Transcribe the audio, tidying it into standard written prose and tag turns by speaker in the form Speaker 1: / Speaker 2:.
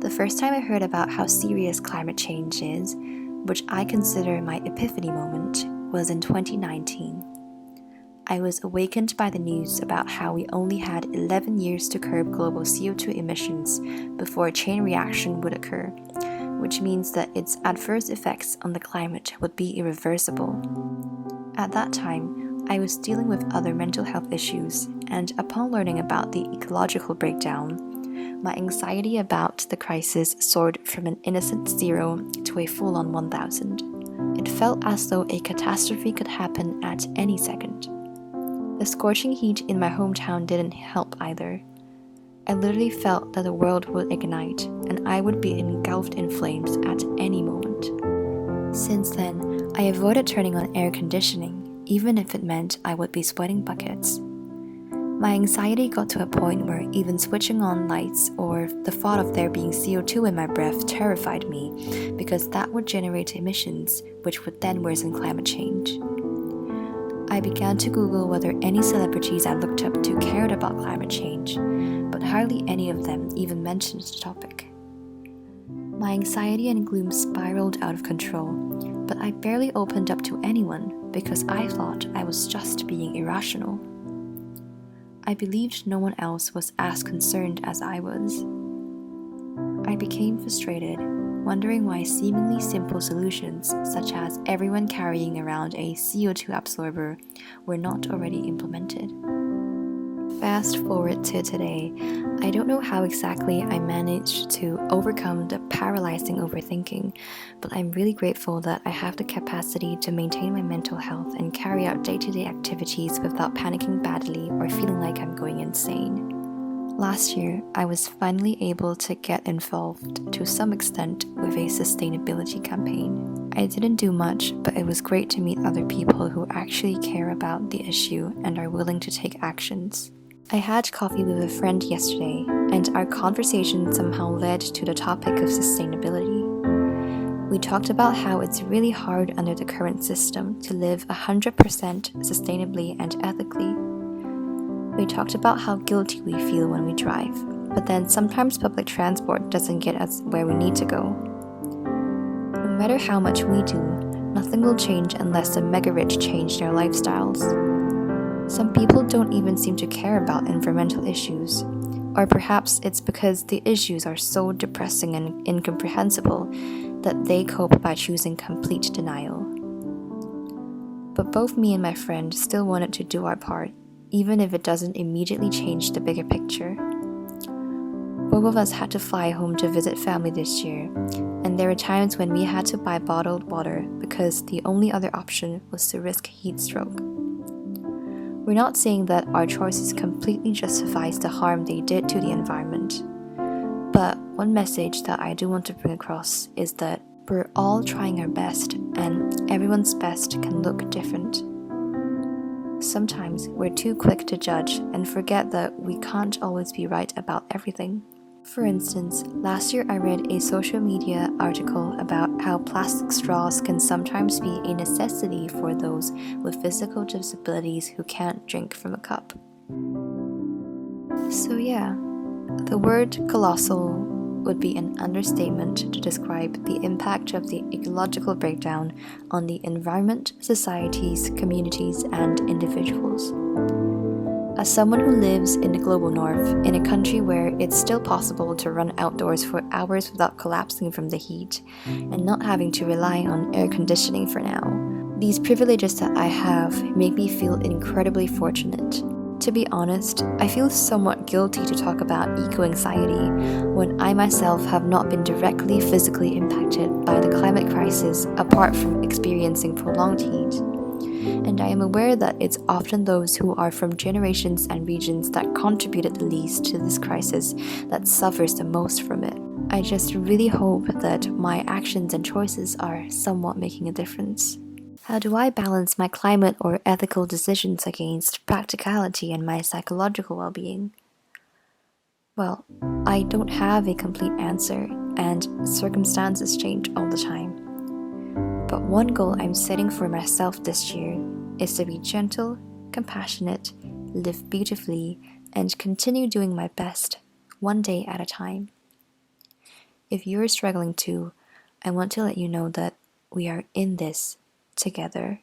Speaker 1: The first time I heard about how serious climate change is, which I consider my epiphany moment, was in 2019. I was awakened by the news about how we only had 11 years to curb global CO2 emissions before a chain reaction would occur, which means that its adverse effects on the climate would be irreversible. At that time, I was dealing with other mental health issues, and upon learning about the ecological breakdown, my anxiety about the crisis soared from an innocent 0 to a full-on 1,000. It felt as though a catastrophe could happen at any second. The scorching heat in my hometown didn't help either. I literally felt that the world would ignite, and I would be engulfed in flames at any moment. Since then, I avoided turning on air conditioning, even if it meant I would be sweating buckets. My anxiety got to a point where even switching on lights or the thought of there being CO2 in my breath terrified me, because that would generate emissions, which would then worsen climate change. I began to Google whether any celebrities I looked up to cared about climate change, but hardly any of them even mentioned the topic. My anxiety and gloom spiraled out of control, but I barely opened up to anyone because I thought I was just being irrational. I believed no one else was as concerned as I was. I became frustrated, wondering why seemingly simple solutions, such as everyone carrying around a CO2 absorber, were not already implemented. Fast forward to today, I don't know how exactly I managed to overcome the paralyzing overthinking, but I'm really grateful that I have the capacity to maintain my mental health and carry out day-to-day activities without panicking badly or feeling like I'm going insane. Last year, I was finally able to get involved to some extent with a sustainability campaign. I didn't do much, but it was great to meet other people who actually care about the issue and are willing to take actions. I had coffee with a friend yesterday, and our conversation somehow led to the topic of sustainability. We talked about how it's really hard under the current system to live 100% sustainably and ethically. We talked about how guilty we feel when we drive, but then sometimes public transport doesn't get us where we need to go. No matter how much we do, nothing will change unless the mega-rich change their lifestyles. Some people don't even seem to care about environmental issues, or perhaps it's because the issues are so depressing and incomprehensible that they cope by choosing complete denial. But both me and my friend still wanted to do our part, even if it doesn't immediately change the bigger picture. Both of us had to fly home to visit family this year, and there were times when we had to buy bottled water because the only other option was to risk heat stroke. We're not saying that our choices completely justifies the harm they did to the environment, but one message that I do want to bring across is that we're all trying our best, and everyone's best can look different. Sometimes we're too quick to judge and forget that we can't always be right about everything. For instance, last year I read a social media article about how plastic straws can sometimes be a necessity for those with physical disabilities who can't drink from a cup. So yeah, the word colossal would be an understatement to describe the impact of the ecological breakdown on the environment, societies, communities, and individuals. As someone who lives in the global north, in a country where it's still possible to run outdoors for hours without collapsing from the heat, and not having to rely on air conditioning for now, these privileges that I have make me feel incredibly fortunate. To be honest, I feel somewhat guilty to talk about eco-anxiety when I myself have not been directly physically impacted by the climate crisis apart from experiencing prolonged heat. And I am aware that it's often those who are from generations and regions that contributed the least to this crisis that suffers the most from it. I just really hope that my actions and choices are somewhat making a difference. How do I balance my climate or ethical decisions against practicality and my psychological well-being? Well, I don't have a complete answer, and circumstances change all the time. But one goal I'm setting for myself this year is to be gentle, compassionate, live beautifully, and continue doing my best, one day at a time. if you're struggling too, I want to let you know that we are in this together.